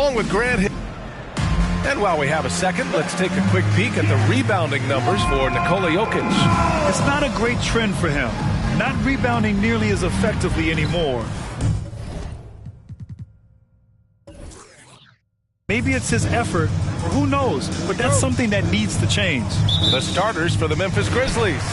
along with Grant Hill. And while we have a second, let's take a quick peek at the rebounding numbers for Nikola Jokic. It's not a great trend for him. Not rebounding nearly as effectively anymore. Maybe it's his effort, or who knows, but that's something that needs to change. The starters for the Memphis Grizzlies.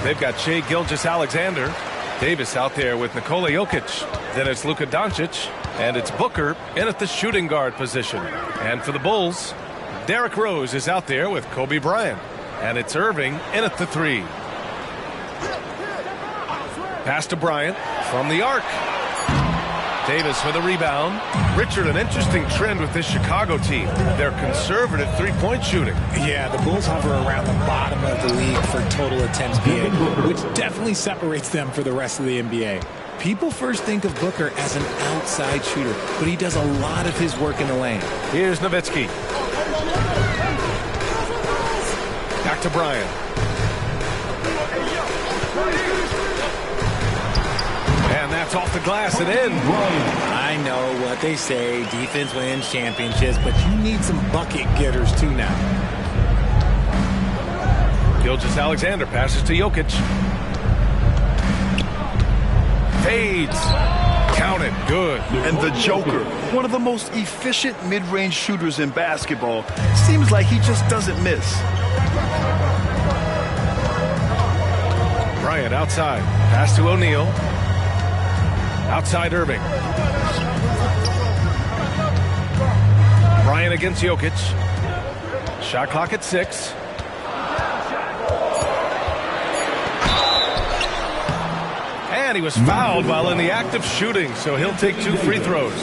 They've got Shai Gilgeous-Alexander, Davis out there with Nikola Jokic. Then it's Luka Doncic, and it's Booker in at the shooting guard position. And for the Bulls, Derrick Rose is out there with Kobe Bryant. And it's Irving in at the 3. Pass to Bryant from the arc. Davis for the rebound. Richard, an interesting trend with this Chicago team. They're conservative three-point shooting. Yeah, the Bulls hover around the bottom of the league for total attempts made, which definitely separates them for the rest of the NBA. People first think of Booker as an outside shooter, but he does a lot of his work in the lane. Here's Nowitzki. Back to Bryant. And that's off the glass and in. I know what they say, defense wins championships, but you need some bucket getters too now. Gilgeous-Alexander passes to Jokic. Fades. Count it. Good. And the Joker, one of the most efficient mid-range shooters in basketball, seems like he just doesn't miss. Bryant outside. Pass to O'Neal. Outside Irving. Bryant against Jokic. Shot clock at 6. And he was fouled while in the act of shooting, so he'll take 2 free throws.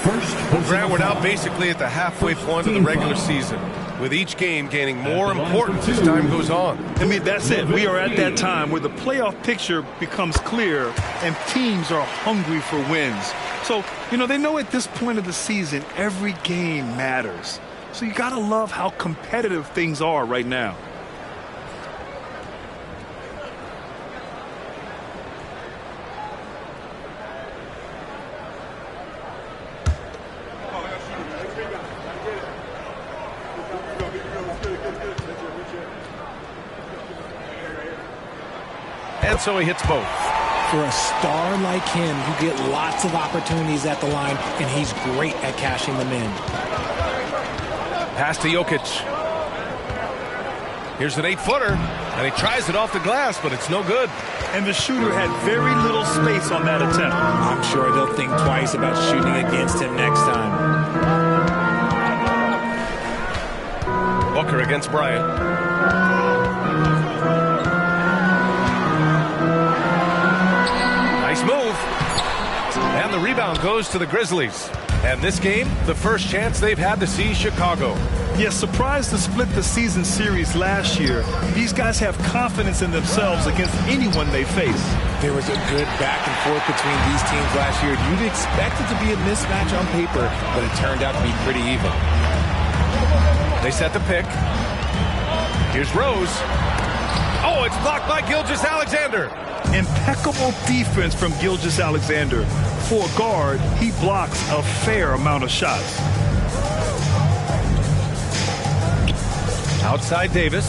Well, Grant, we're now basically at the halfway point of the regular season, with each game gaining more importance as time goes on. I mean, that's it. We are at that time where the playoff picture becomes clear and teams are hungry for wins. So, they know at this point of the season, every game matters. So you got to love how competitive things are right now. And so he hits both. For a star like him, you get lots of opportunities at the line, and he's great at cashing them in. Pass to Jokic. Here's an 8-footer, and he tries it off the glass, but it's no good. And the shooter had very little space on that attempt. I'm sure they'll think twice about shooting against him next time. Booker against Bryant. Move. And the rebound goes to the Grizzlies. And this game, the first chance they've had to see Chicago. Yes, surprised to split the season series last year. These guys have confidence in themselves against anyone they face. There was a good back and forth between these teams last year. You'd expect it to be a mismatch on paper, but it turned out to be pretty even. They set the pick. Here's Rose. Oh, it's blocked by Gilgeous-Alexander. Impeccable defense from Gilgeous-Alexander. For a guard, he blocks a fair amount of shots. Outside Davis.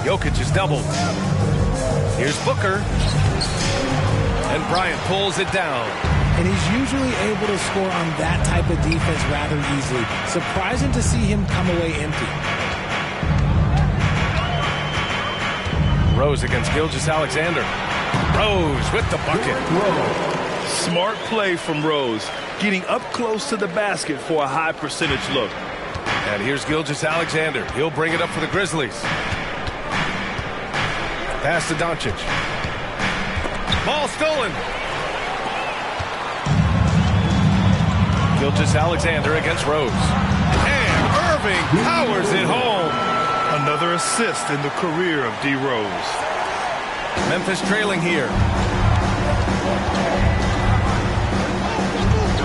Jokic is doubled. Here's Booker. And Bryant pulls it down. And he's usually able to score on that type of defense rather easily. Surprising to see him come away empty. Rose against Gilgeous-Alexander. Rose with the bucket. Smart play from Rose, getting up close to the basket for a high percentage look. And here's Gilgeous-Alexander. He'll bring it up for the Grizzlies. Pass to Doncic. Ball stolen. Gilgeous-Alexander against Rose. And Irving powers it home. Another assist in the career of D. Rose. Memphis trailing here.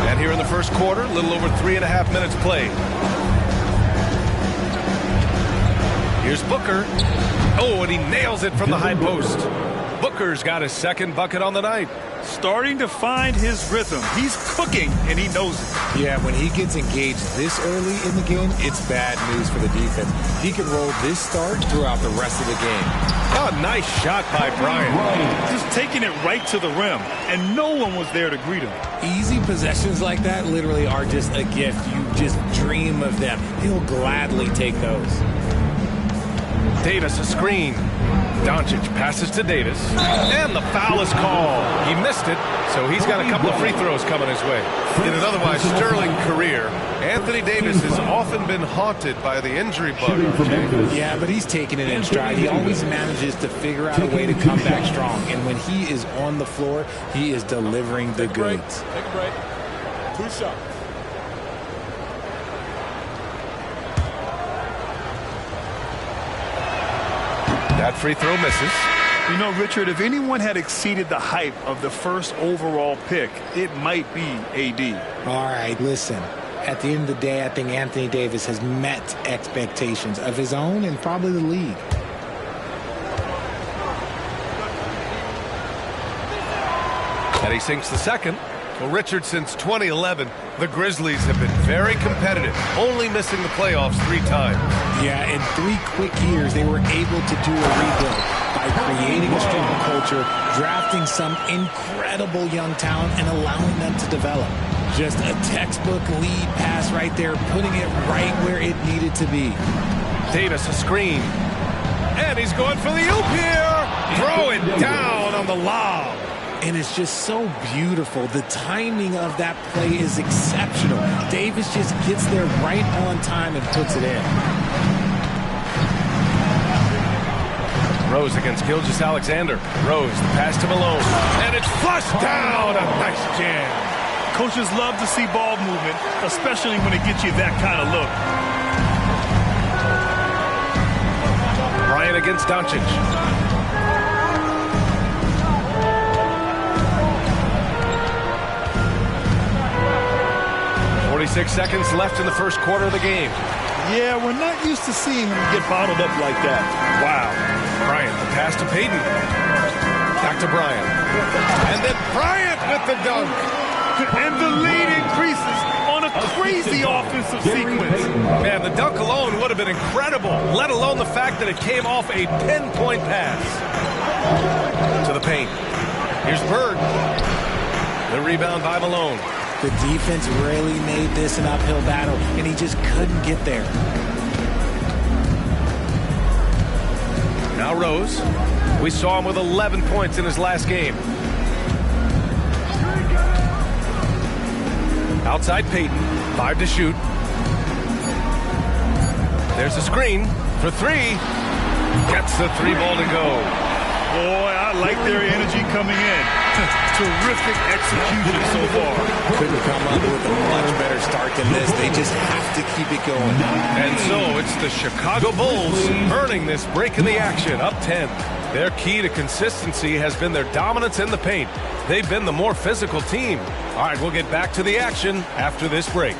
And here in the first quarter, a little over 3.5 minutes played. Here's Booker. Oh, and he nails it from the high post. Booker's got his second bucket on the night. Starting to find his rhythm. He's cooking, and he knows it. Yeah, when he gets engaged this early in the game, it's bad news for the defense. He can roll this start throughout the rest of the game. Oh, nice shot by Bryant. Just taking it right to the rim, and no one was there to greet him. Easy possessions like that literally are just a gift. You just dream of them. He'll gladly take those. Davis a screen. Doncic passes to Davis, and the foul is called. He missed it, so he's got a couple of free throws coming his way. In an otherwise sterling career, Anthony Davis has often been haunted by the injury bug. Yeah, but he's taking it in stride. He always manages to figure out a way to come back strong, and when he is on the floor, he is delivering the goods. Take a break. 2 shots. That free throw misses. You know, Richard, if anyone had exceeded the hype of the first overall pick, it might be AD. All right, listen. At the end of the day, I think Anthony Davis has met expectations of his own and probably the league. And he sinks the second. Well, Richard, since 2011, the Grizzlies have been very competitive, only missing the playoffs 3 times. Yeah, in 3 quick years, they were able to do a rebuild by creating a strong culture, drafting some incredible young talent, and allowing them to develop. Just a textbook lead pass right there, putting it right where it needed to be. Davis a screen. And he's going for the oop here. Throw it down on the lob. And it's just so beautiful. The timing of that play is exceptional. Davis just gets there right on time and puts it in. Rose against Gilgeous-Alexander. Rose, the pass to Malone. And it's flushed down. A nice jam. Coaches love to see ball movement, especially when it gets you that kind of look. Bryant against Doncic. 46 seconds left in the first quarter of the game. Yeah, we're not used to seeing him get bottled up like that. Wow. Bryant, the pass to Payton. Back to Bryant. And then Bryant with the dunk. And the lead increases on a crazy offensive sequence. Man, the dunk alone would have been incredible, let alone the fact that it came off a pinpoint pass. To the paint. Here's Bird. The rebound by Malone. The defense really made this an uphill battle, and he just couldn't get there. Now Rose. We saw him with 11 points in his last game. Outside Payton. 5 to shoot. There's a screen for 3. Gets the 3 ball to go. Boy, I like their energy coming in. Terrific execution so far. Couldn't come up with a much better start than this. They just have to keep it going. And so it's the Chicago Bulls earning this break in the action, up 10. Their key to consistency has been their dominance in the paint. They've been the more physical team. All right, we'll get back to the action after this break.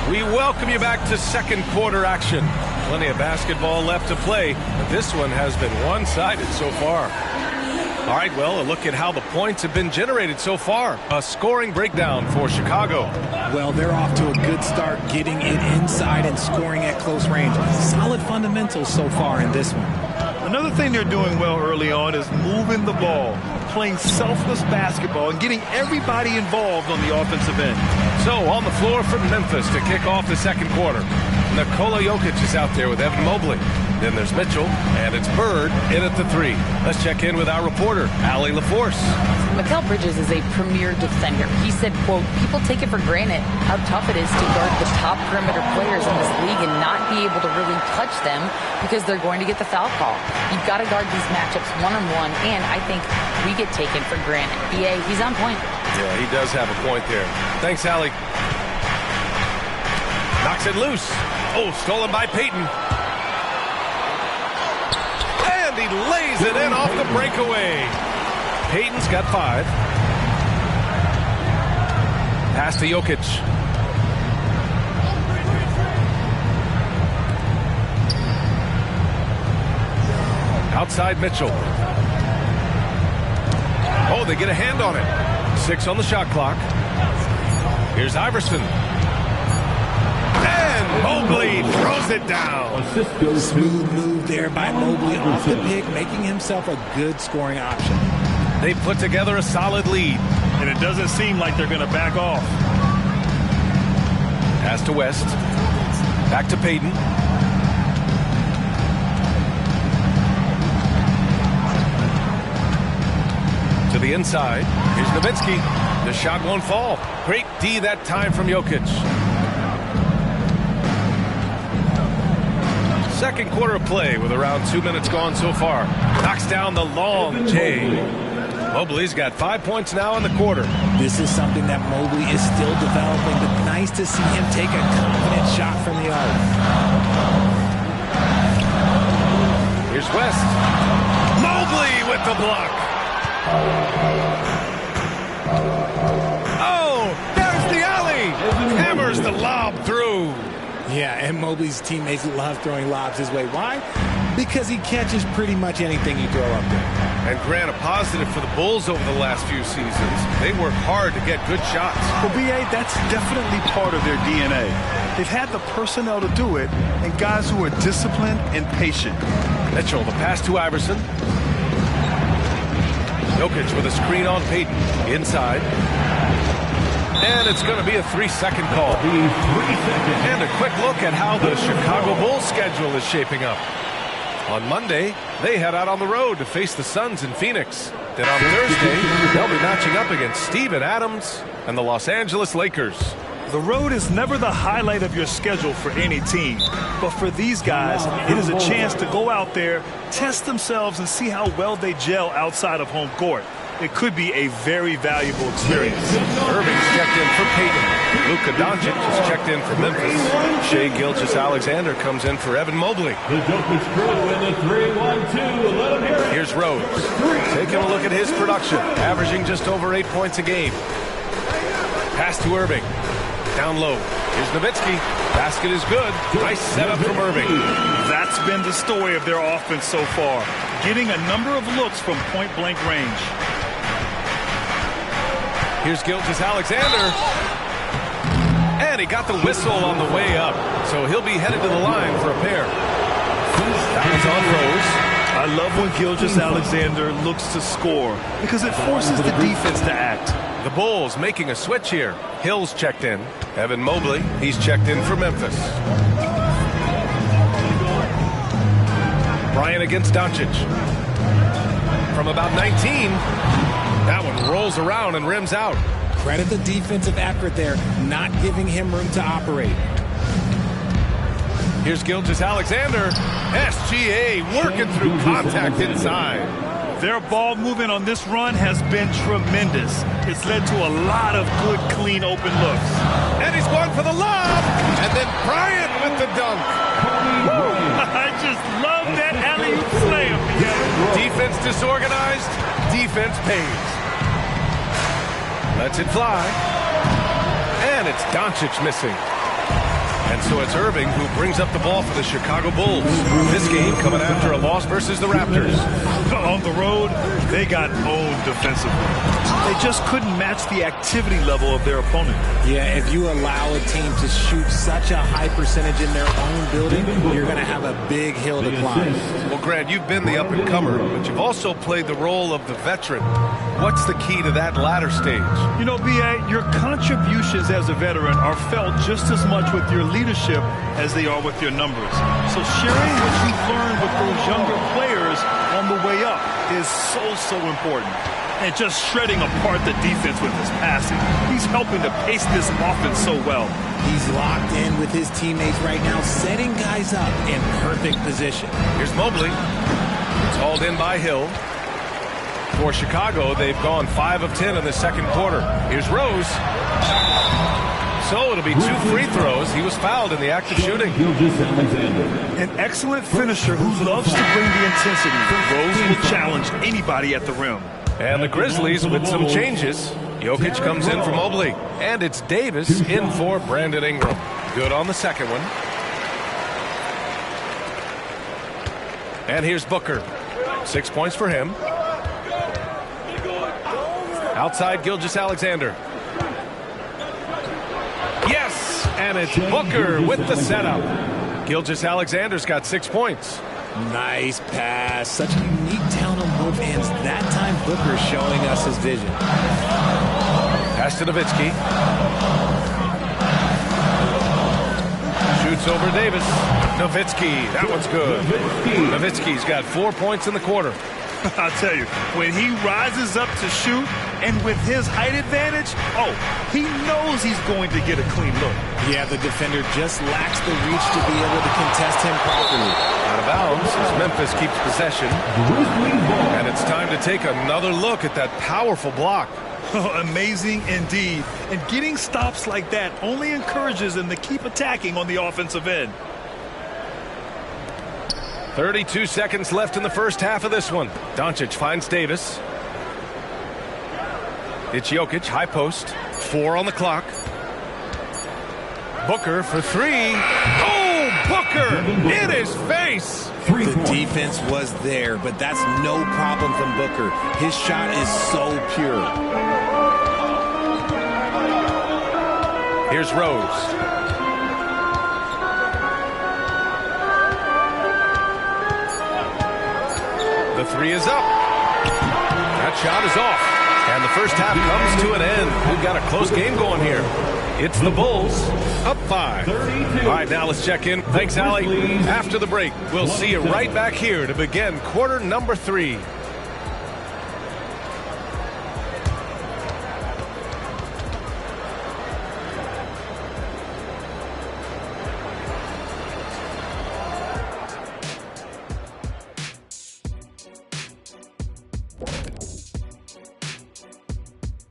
We welcome you back to second quarter action. Plenty of basketball left to play, but this one has been one-sided so far. All right, well, a look at how the points have been generated so far. A scoring breakdown for Chicago. Well, they're off to a good start, getting it inside and scoring at close range. Solid fundamentals so far in this one. Another thing they're doing well early on is moving the ball, playing selfless basketball, and getting everybody involved on the offensive end. So on the floor for Memphis to kick off the second quarter. Nikola Jokic is out there with Evan Mobley. Then there's Mitchell, and it's Bird in at the 3. Let's check in with our reporter, Allie LaForce. Mikal Bridges is a premier defender. He said, quote, people take it for granted how tough it is to guard the top perimeter players in this league and not be able to really touch them because they're going to get the foul call. You've got to guard these matchups one-on-one, and I think we get taken for granted. BA, he's on point. Yeah, he does have a point there. Thanks, Allie. Knocks it loose. Oh, stolen by Payton. And he lays it in off the breakaway. Payton's got 5. Pass to Jokic. Outside Mitchell. Oh, they get a hand on it. 6 on the shot clock. Here's Iverson. And Mobley throws it down. Smooth move there by Mobley off the pick, making himself a good scoring option. They put together a solid lead. And it doesn't seem like they're going to back off. Pass to West. Back to Payton. To the inside. Here's Nowitzki. The shot won't fall. Great D that time from Jokic. Second quarter of play with around 2 minutes gone so far. Knocks down the long J. Mobley's got 5 points now in the quarter. This is something that Mobley is still developing, but nice to see him take a confident shot from the arc. Here's West. Mobley with the block. Oh, there's the alley. Hammers the lob through. Yeah, and Mobley's teammates love throwing lobs his way. Why? Because he catches pretty much anything you throw up there. And Grant, a positive for the Bulls over the last few seasons. They work hard to get good shots. Well, B.A., that's definitely part of their DNA. They've had the personnel to do it, and guys who are disciplined and patient. Mitchell, the pass to Iverson. Jokic with a screen on Payton. Inside. And it's going to be a 3-second call. And a quick look at how the Chicago Bulls schedule is shaping up. On Monday, they head out on the road to face the Suns in Phoenix. Then on Thursday, they'll be matching up against Steven Adams and the Los Angeles Lakers. The road is never the highlight of your schedule for any team. But for these guys, it is a chance to go out there, test themselves, and see how well they gel outside of home court. It could be a very valuable experience. Irving's checked in for Payton. Luka Doncic is checked in for Memphis. Shai Gilgeous-Alexander comes in for Evan Mobley. Here's Rose. Taking a look at his production. Averaging just over 8 points a game. Pass to Irving. Down low. Here's Nowitzki. Basket is good. Nice setup from Irving. That's been the story of their offense so far. Getting a number of looks from point-blank range. Here's Gilgeous-Alexander. And he got the whistle on the way up. So he'll be headed to the line for a pair. That was on Rose. I love when Gilgeous-Alexander looks to score because it forces the defense to act. The Bulls making a switch here. Hill's checked in. Evan Mobley, he's checked in for Memphis. Bryant against Doncic. From about 19, that one rolls around and rims out. Credit the defensive effort there, not giving him room to operate. Here's Gilgeous-Alexander. SGA working through contact inside. Their ball movement on this run has been tremendous. It's led to a lot of good, clean, open looks. And he's going for the lob. And then Bryant with the dunk. I just love that alley-oop slam together. Defense disorganized. Defense pays. Lets it fly. And it's Doncic missing. And so it's Irving who brings up the ball for the Chicago Bulls. This game coming after a loss versus the Raptors. On the road, they got owned defensively. They just couldn't match the activity level of their opponent. Yeah, if you allow a team to shoot such a high percentage in their own building, you're going to have a big hill to climb. Well, Grant, you've been the up-and-comer, but you've also played the role of the veteran. What's the key to that latter stage? You know, B.A., your contributions as a veteran are felt just as much with your leadership as they are with your numbers. So sharing what you've learned with those younger players on the way up is so important. And just shredding apart the defense with his passing. He's helping to pace this offense so well. He's locked in with his teammates right now, setting guys up in perfect position. Here's Mobley. It's hauled in by Hill. For Chicago, they've gone 5 of 10 in the second quarter. Here's Rose. So it'll be 2 free throws. He was fouled in the act of shooting. An excellent finisher who loves to bring the intensity. Rose will challenge anybody at the rim. And the Grizzlies with some changes. Jokic comes in for Mobley. And it's Davis in for Brandon Ingram. Good on the second one. And here's Booker. 6 points for him. Outside Gilgeous-Alexander. Yes! And it's Booker with the setup. Gilgeous-Alexander's got 6 points. Nice pass. Such a unique talent on both ends. That time Booker showing us his vision. Pass to Nowitzki. Shoots over Davis. Nowitzki. That one's good. Nowitzki's got 4 points in the quarter. I'll tell you, when he rises up to shoot, and with his height advantage, he knows he's going to get a clean look. Yeah, the defender just lacks the reach to be able to contest him properly. Out of bounds as Memphis keeps possession. And it's time to take another look at that powerful block. Amazing indeed. And getting stops like that only encourages them to keep attacking on the offensive end. 32 seconds left in the first half of this one. Doncic finds Davis. It's Jokic, high post. 4 on the clock. Booker for 3. Oh, Booker in his face. The defense was there, but that's no problem from Booker. His shot is so pure. Here's Rose. The 3 is up. That shot is off. And the first half comes to an end. We've got a close game going here. It's the Bulls up 5. All right, now let's check in. Thanks, Allie. After the break, we'll see you right back here to begin quarter number 3.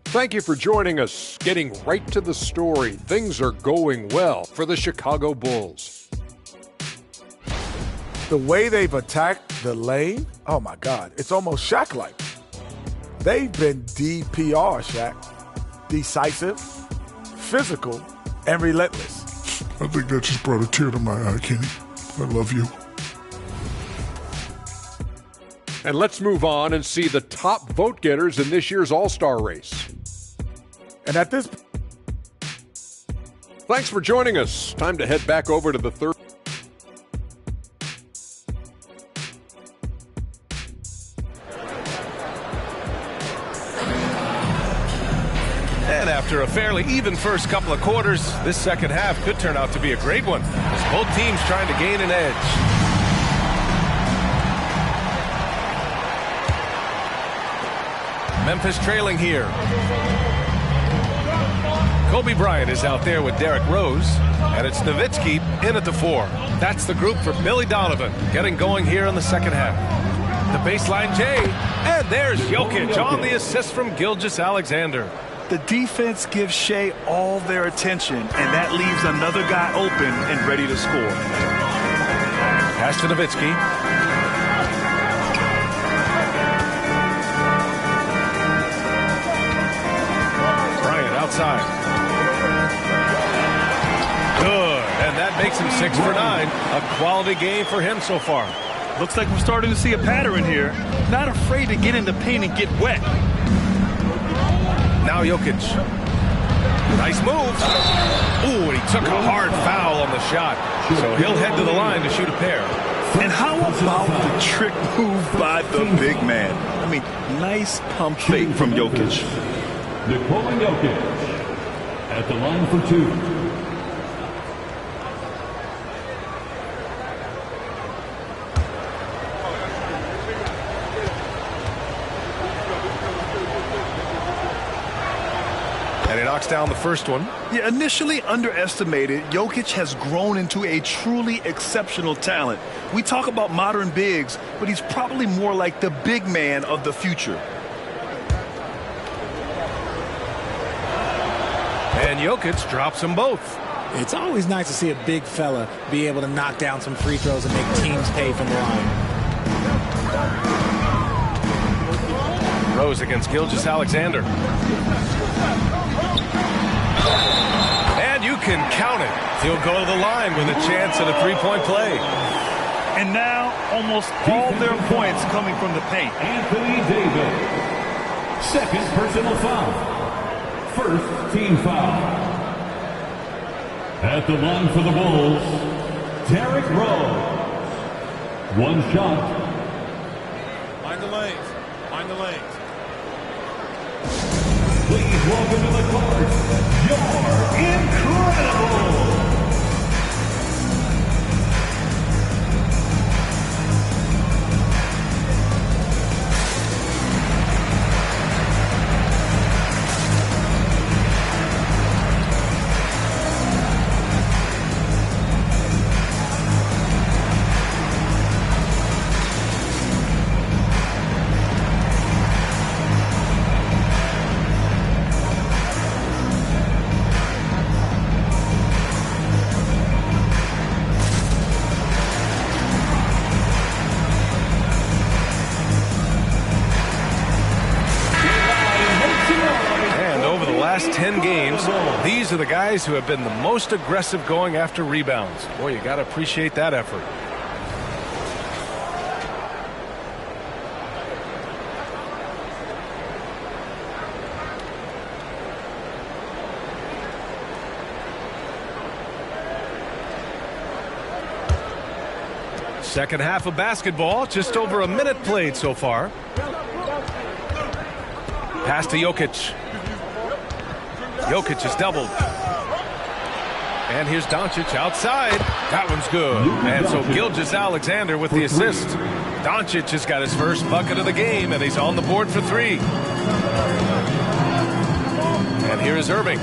Thank you for joining us. Getting right to the story, things are going well for the Chicago Bulls. The way they've attacked the lane, oh my God, it's almost Shaq-like. They've been DPR, Shaq. Decisive, physical, and relentless. I think that just brought a tear to my eye, Kenny. I love you. And let's move on and see the top vote getters in this year's All-Star race. And at this... Thanks for joining us. Time to head back over to the third. And after a fairly even first couple of quarters, this second half could turn out to be a great one, as both teams trying to gain an edge. Memphis trailing here. Kobe Bryant is out there with Derrick Rose, and it's Nowitzki in at the 4. That's the group for Billy Donovan, getting going here in the second half. The baseline J, and there's Jokic on the assist from Gilgeous-Alexander. The defense gives Shea all their attention, and that leaves another guy open and ready to score. Pass to Nowitzki. Bryant outside. Good, and that makes him 6 for 9. A quality game for him so far. Looks like we're starting to see a pattern here. Not afraid to get in the paint and get wet. Now Jokic. Nice move. Ooh, and he took a hard foul on the shot. So he'll head to the line to shoot a pair. And how about the trick move by the big man? I mean, nice pump fake from Jokic. Nikola Jokic at the line for 2. And he knocks down the first one. Yeah, initially underestimated, Jokic has grown into a truly exceptional talent. We talk about modern bigs, but he's probably more like the big man of the future. And Jokic drops them both. It's always nice to see a big fella be able to knock down some free throws and make teams pay from the line. Rose against Gilgeous-Alexander. And you can count it. He'll go to the line with a chance at a three-point play. And now almost all their points coming from the paint. Anthony Davis. Second personal foul. First team foul. At the line for the Bulls, Derrick Rose. One shot. Mind the lanes. Mind the lanes. Please welcome to the court, you're incredible. Last 10 games, these are the guys who have been the most aggressive going after rebounds. Boy, you got to appreciate that effort. Second half of basketball, just over a minute played so far. Pass to Jokic. Jokic is doubled. And here's Doncic outside. That one's good. And so Gilgeous-Alexander with the assist. Doncic has got his first bucket of the game, and he's on the board for three. And here is Irving.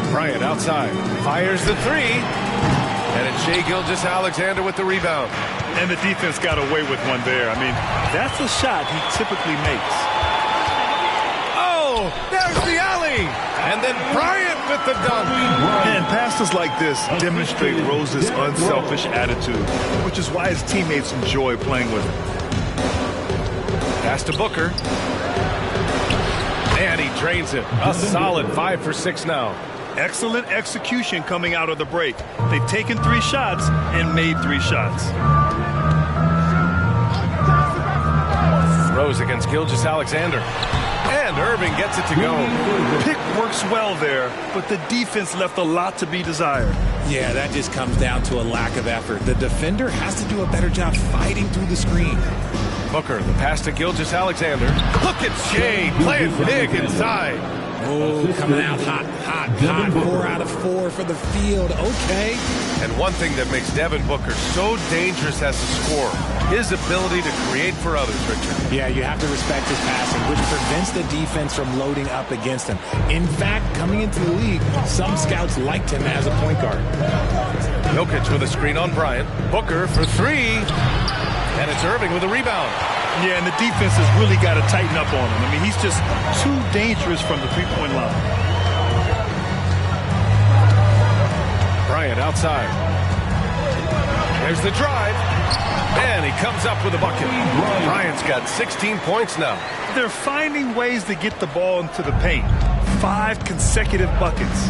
Bryant outside. Fires the three. And it's Shai Gilgeous-Alexander with the rebound. And the defense got away with one there. I mean, that's a shot he typically makes. Oh, there's the alley. And then Bryant with the dunk. And passes like this demonstrate Rose's unselfish attitude, which is why his teammates enjoy playing with him. Pass to Booker. And he drains it. A solid 5 for 6 now. Excellent execution coming out of the break. They've taken 3 shots and made 3 shots. Rose against Gilgeous-Alexander. And Irving gets it to go. Pick works well there, but the defense left a lot to be desired. Yeah, that just comes down to a lack of effort. The defender has to do a better job fighting through the screen. Booker, the pass to Gilgeous-Alexander. Look at Shai playing big inside. Oh, coming out hot. 4 out of 4 for the field. Okay. And one thing that makes Devin Booker so dangerous as a scorer, his ability to create for others, Richard. Yeah, you have to respect his passing, which prevents the defense from loading up against him. In fact, coming into the league, some scouts liked him as a point guard. Jokic with a screen on Bryant. Booker for 3. And it's Irving with a rebound. Yeah, and the defense has really got to tighten up on him. I mean, he's just too dangerous from the three-point line. Bryant outside. There's the drive. And he comes up with a bucket. Bryant's got 16 points now. They're finding ways to get the ball into the paint. 5 consecutive buckets.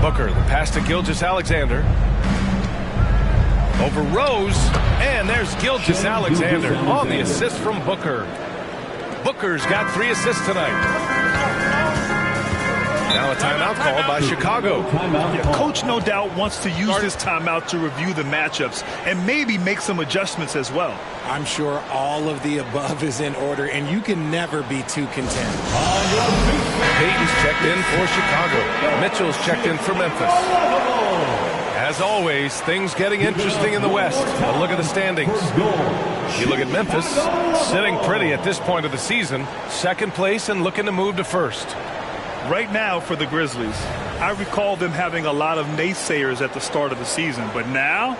Booker, the pass to Gilgeous-Alexander. Over Rose, and there's Gilgeous-Alexander on the assist from Booker. Booker's got 3 assists tonight. Now a timeout called by Chicago. Yeah, Coach no doubt wants to use this timeout to review the matchups and maybe make some adjustments as well. I'm sure all of the above is in order, and you can never be too content. Payton's checked in for Chicago. Mitchell's checked in for Memphis. As always, things getting interesting in the West. A look at the standings. You look at Memphis, sitting pretty at this point of the season. Second place and looking to move to first. Right now for the Grizzlies, I recall them having a lot of naysayers at the start of the season, but now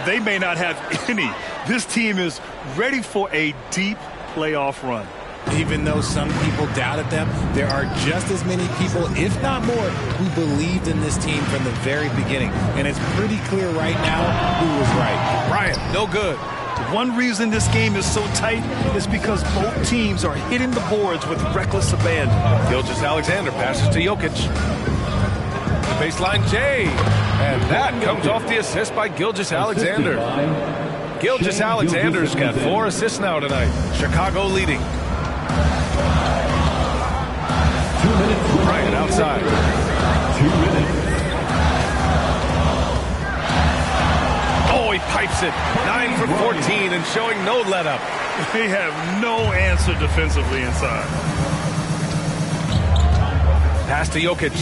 they may not have any. This team is ready for a deep playoff run. Even though some people doubted them, there are just as many people, if not more, who believed in this team from the very beginning. And it's pretty clear right now who was right. Bryant, no good. One reason this game is so tight is because both teams are hitting the boards with reckless abandon. Gilgeous-Alexander passes to Jokic. The baseline J. And that comes off the assist by Gilgeous-Alexander. Gilgeous-Alexander's got 4 assists now tonight. Chicago leading. Bryant outside. 2 minutes. Oh, he pipes it. 9 for 14 and showing no let-up. They have no answer defensively inside. Pass to Jokic.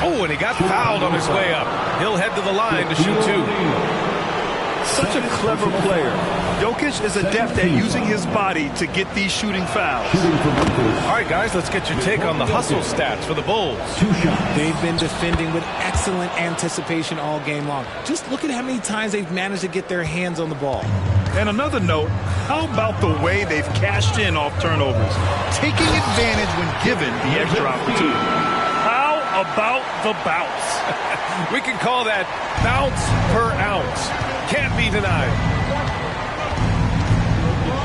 Oh, and he got fouled on his way up. He'll head to the line to shoot 2. Such a clever player. Jokic is adept at using his body to get these shooting fouls. All right, guys, let's get your take on the hustle stats for the Bulls. They've been defending with excellent anticipation all game long. Just look at how many times they've managed to get their hands on the ball. And another note, how about the way they've cashed in off turnovers, taking advantage when given the extra opportunity? How about the bounce? We can call that bounce per ounce. Can't be denied.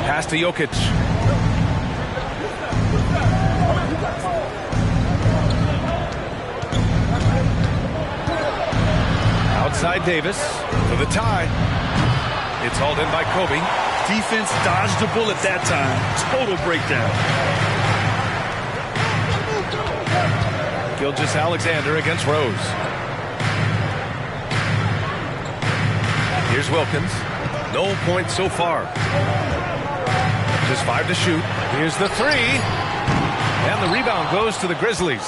Pass to Jokic. Outside Davis for the tie. It's hauled in by Kobe. Defense dodged a bullet that time. Total breakdown. Gilgeous-Alexander against Rose. Here's Wilkins. No points so far. Just 5 to shoot. Here's the 3. And the rebound goes to the Grizzlies.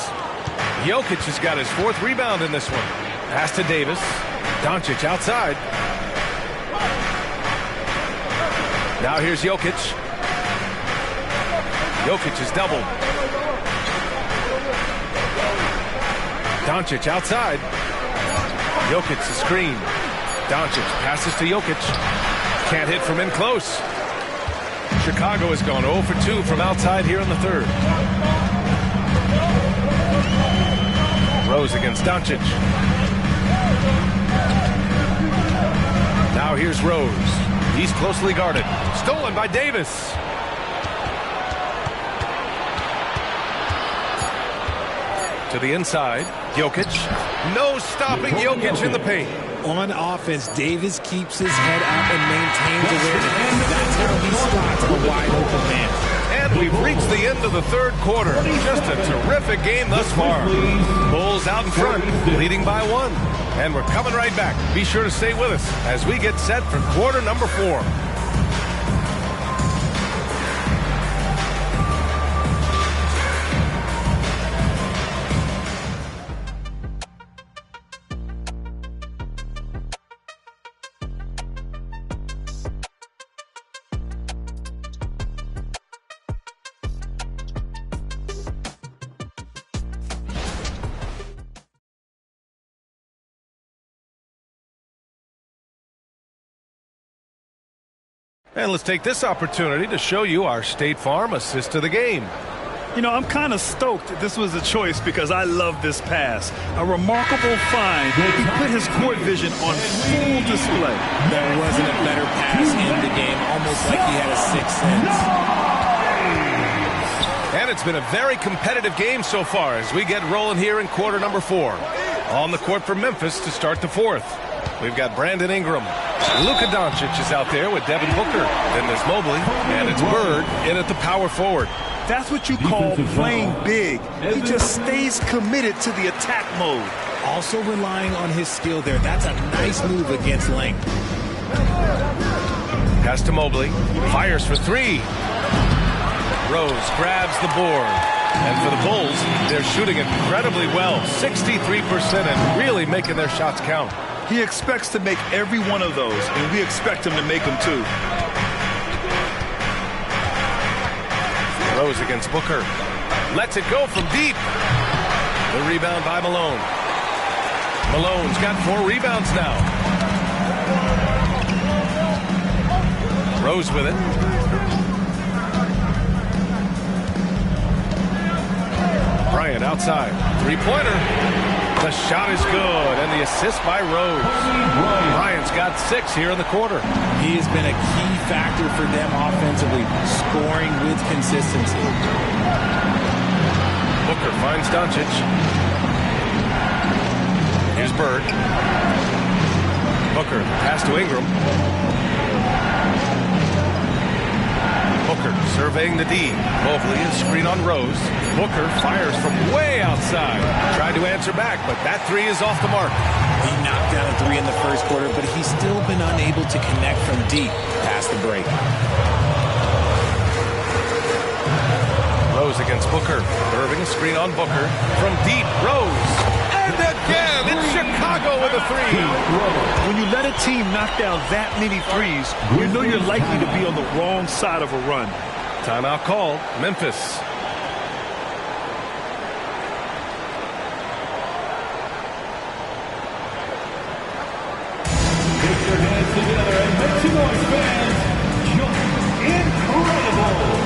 Jokic has got his 4th rebound in this one. Pass to Davis. Doncic outside. Now here's Jokic. Jokic is doubled. Doncic outside. Jokic the screen. Doncic passes to Jokic. Can't hit from in close. Chicago has gone 0 for 2 from outside here in the 3rd. Rose against Doncic. Now here's Rose. He's closely guarded. Stolen by Davis. To the inside. Jokic. No stopping Jokic in the paint. On offense, Davis keeps his head up and maintains awareness. That's how he spots a wide open man. And we've reached the end of the 3rd quarter. Just a terrific game thus far. Bulls out in front, leading by 1. And we're coming right back. Be sure to stay with us as we get set for quarter number 4. And let's take this opportunity to show you our State Farm assist of the game. You know, I'm kind of stoked this was a choice because I love this pass. A remarkable find. He put his court vision on full display. There wasn't a better pass in the game, almost like he had a 6th sense. And it's been a very competitive game so far as we get rolling here in quarter number 4. On the court for Memphis to start the 4th. We've got Brandon Ingram. Luka Doncic is out there with Devin Booker. Then there's Mobley, and it's Bird in at the power forward. That's what you call playing big. He just stays committed to the attack mode. Also relying on his skill there. That's a nice move against length. Pass to Mobley. Fires for 3. Rose grabs the board. And for the Bulls, they're shooting incredibly well. 63% and really making their shots count. He expects to make every one of those, and we expect him to make them too. Rose against Booker. Lets it go from deep. The rebound by Malone. Malone's got 4 rebounds now. Rose with it. Bryant outside. 3-pointer. The shot is good, and the assist by Rose. Bryant's got 6 here in the quarter. He has been a key factor for them offensively, scoring with consistency. Booker finds Doncic. Here's Bird. Booker, pass to Ingram. Booker surveying the D. Mobley, a screen on Rose. Booker fires from way outside. Tried to answer back, but that 3 is off the mark. He knocked down a 3 in the first quarter, but he's still been unable to connect from deep past the break. Rose against Booker. Irving, a screen on Booker. From deep, Rose. And again, it's Chicago with a 3. When you let a team knock down that many threes, you know you're likely to be on the wrong side of a run. Timeout call, Memphis. Put your hands together and make some noise, fans. Just incredible.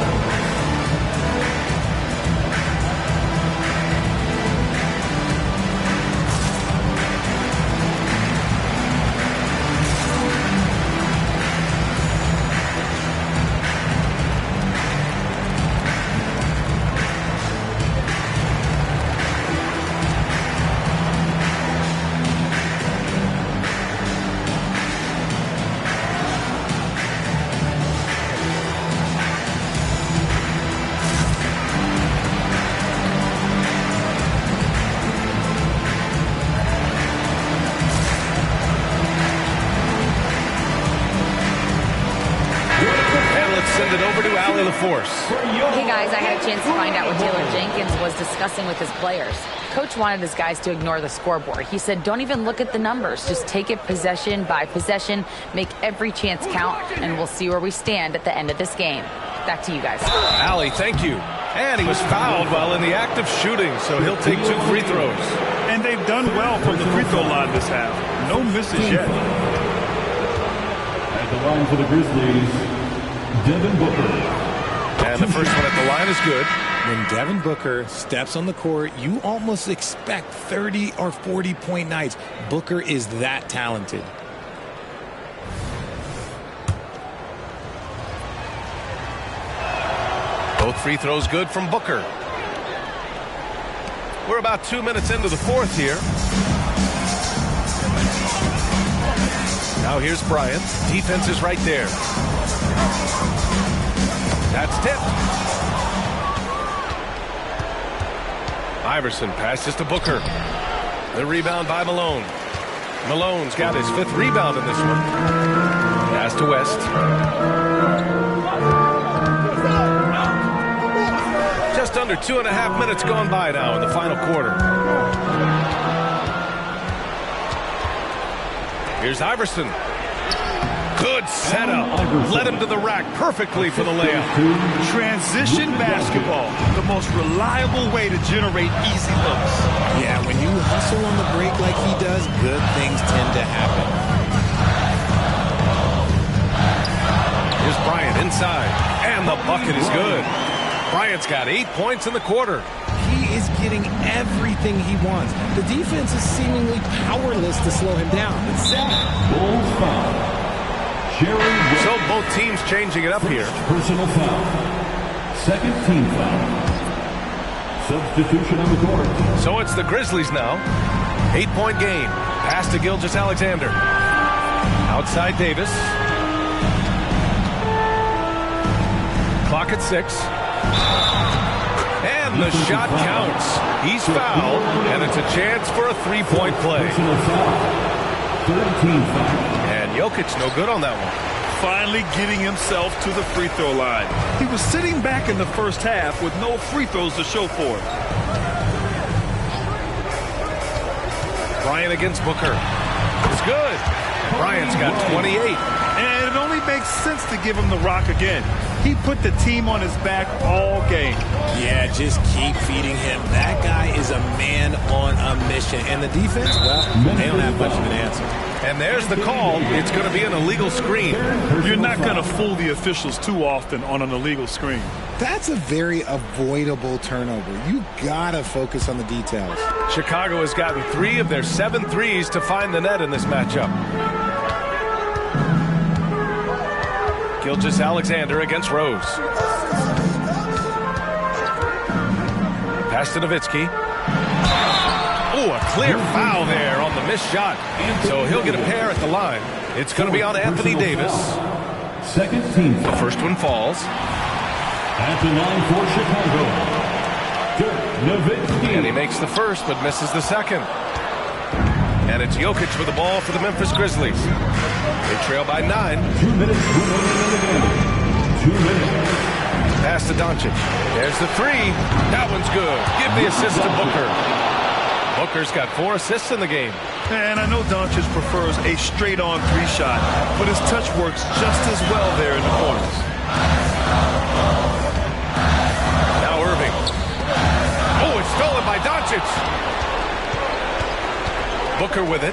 Hey guys, I had a chance to find out what Taylor Jenkins was discussing with his players. Coach wanted his guys to ignore the scoreboard. He said, don't even look at the numbers. Just take it possession by possession, make every chance count, and we'll see where we stand at the end of this game. Back to you guys. Allie, thank you. And he was fouled while in the act of shooting, so he'll take 2 free throws. And they've done well from the free throw line this half. No misses yet. At the line for the Grizzlies, Devin Booker. And the first one at the line is good. When Devin Booker steps on the court, you almost expect 30 or 40-point nights. Booker is that talented. Both free throws good from Booker. We're about 2 minutes into the 4th here. Now here's Bryant. Defense is right there. That's tipped. Iverson passes to Booker. The rebound by Malone. Malone's got his 5th rebound in this one. Pass to West. Just under 2.5 minutes gone by now in the final quarter. Here's Iverson. Good setup. Led him to the rack perfectly for the layup. Transition basketball, the most reliable way to generate easy looks. Yeah, when you hustle on the break like he does, good things tend to happen. Here's Bryant inside, and the bucket is good. Bryant's got 8 points in the quarter. He is getting everything he wants. The defense is seemingly powerless to slow him down. It's sad. Bulls foul. So both teams changing it up here. Personal foul. Second team foul. Substitution on the court. So it's the Grizzlies now. 8-point game. Pass to Gilgeous-Alexander. Outside Davis. Clock at 6. And the shot counts. He's fouled, and it's a chance for a 3-point play. Personal foul. Third team foul. And Jokic no good on that one. Finally getting himself to the free throw line. He was sitting back in the first half with no free throws to show for it. Bryant against Booker. It's good. Bryant's got 28. And it only it makes sense to give him the rock again. He put the team on his back all game. Yeah, just keep feeding him. That guy is a man on a mission. And the defense, well, they don't have much of an answer. And there's the call. It's going to be an illegal screen. You're not going to fool the officials too often on an illegal screen. That's a very avoidable turnover. You got to focus on the details. Chicago has gotten 3 of their 7 threes to find the net in this matchup. Gilgeous-Alexander against Rose. Pass to Nowitzki. Oh, a clear foul there on the missed shot. So he'll get a pair at the line. It's going to be on Anthony Davis. Second team. The first one falls. At the line for Chicago, Dirk Nowitzki. And he makes the first but misses the second. And it's Jokic with the ball for the Memphis Grizzlies. They trail by 9. 2 minutes remaining in the game. 2 minutes. Pass to Doncic. There's the 3. That one's good. Give the assist to Booker. Booker's got 4 assists in the game. And I know Doncic prefers a straight-on 3 shot, but his touch works just as well there in the corners. Now Irving. Oh, it's stolen by Doncic. Booker with it.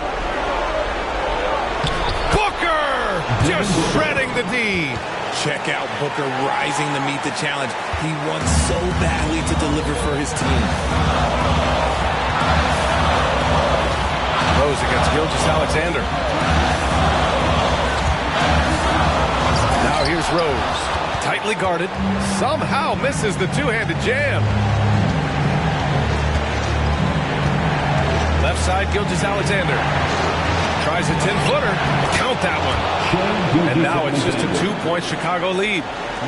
Booker! Just shredding the D. Check out Booker rising to meet the challenge. He wants so badly to deliver for his team. Rose against Gilgeous-Alexander. Now here's Rose. Tightly guarded. Somehow misses the two-handed jam. Left side, Gilgeous-Alexander. Tries a 10-footer. Count that one. And now it's just a 2-point Chicago lead.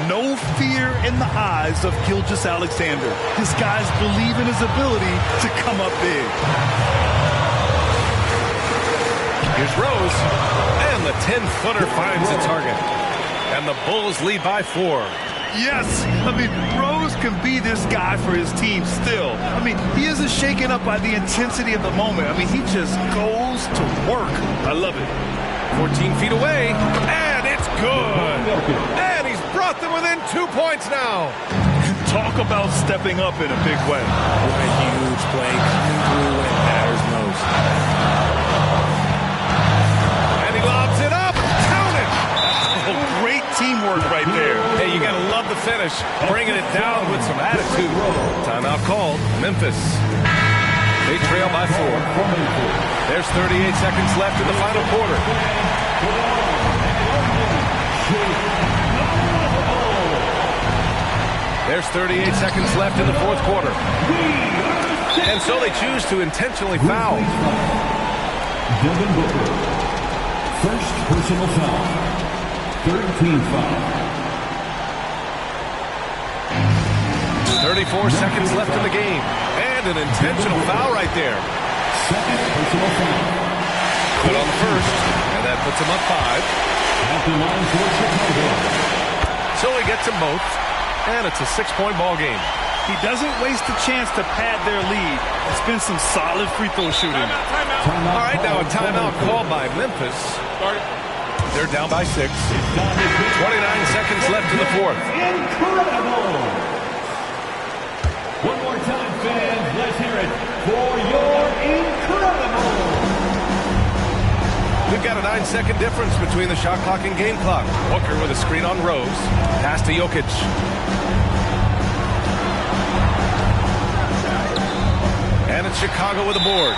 No fear in the eyes of Gilgeous-Alexander. His guys believe in his ability to come up big. Here's Rose. And the 10-footer finds the target. And the Bulls lead by 4. Yes, I mean, Rose can be this guy for his team still. I mean, he isn't shaken up by the intensity of the moment. I mean, he just goes to work. I love it. 14 feet away, and it's good. And he's brought them within 2 points now. Talk about stepping up in a big way. What a huge play coming through when it matters most. And he lobs it up. Count it. Oh, great teamwork right there. Hey, you got to love the finish. Bringing it down with some attitude. Timeout called. Memphis. They trail by 4. There's 38 seconds left in the final quarter. There's 38 seconds left in the fourth quarter. And so they choose to intentionally foul. Devin Booker. First personal foul. Third team foul. 34 seconds left in the game. And an intentional foul right there. Second personal foul. Good on the first. And that puts him up 5. At the line for Chicago. So he gets them both. And it's a 6-point ball game. He doesn't waste a chance to pad their lead. It's been some solid free throw shooting. All right, now a timeout called by Memphis. They're down by 6. 29 seconds left in the fourth. Incredible! One more time, fans. Let's hear it for your incredible! We've got a 9-second difference between the shot clock and game clock. Booker with a screen on Rose. Pass to Jokic. And it's Chicago with a board.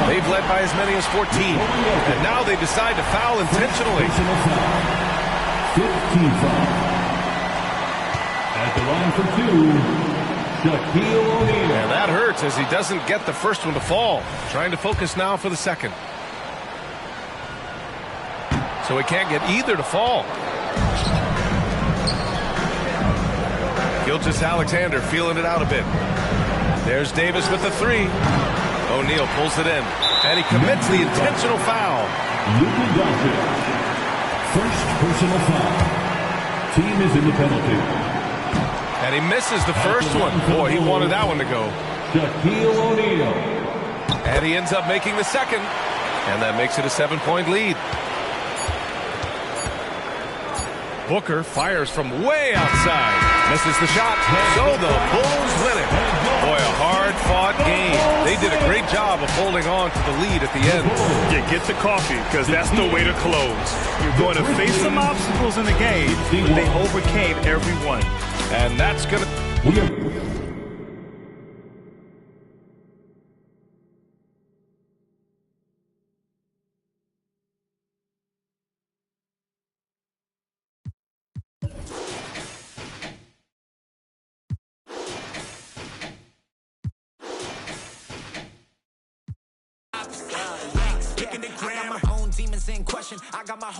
They've led by as many as 14. And now they decide to foul intentionally. 15 foul. At the line for 2, Shaquille O'Neal. And that hurts as he doesn't get the first one to fall. Trying to focus now for the second. So he can't get either to fall. Gilgeous-Alexander feeling it out a bit. There's Davis with the 3. O'Neal pulls it in. And he commits the intentional foul. Luka Doncic. First personal foul. Team is in the penalty. And he misses the first one. Boy, he wanted that one to go. Shaquille O'Neal. And he ends up making the second. And that makes it a 7-point lead. Booker fires from way outside. Misses the shot. So the Bulls win it. Boy, a hard-fought game. They did a great job of holding on to the lead at the end. Yeah, get the coffee, because that's the way to close. You're going to face some obstacles in the game, but they overcame every one. And that's going to... Picking the gram, my own demons in question. I got my whole